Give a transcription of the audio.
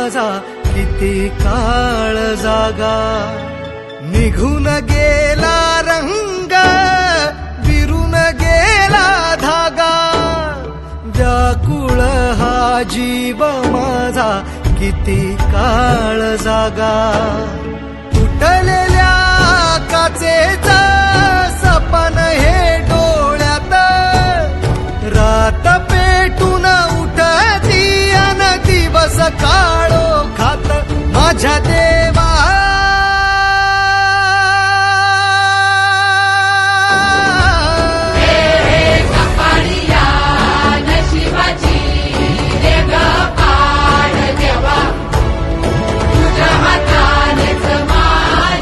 माझा किती काळ जागा. निघून गेला रंग, विरून गेला धागा, व्याकुळ हा जीव माझा किती काळ जागा. तुटलेल्या काचेचा सपन हे डोळ्यात, रात पेटून उठती अन दिवस काळो खात माझ्या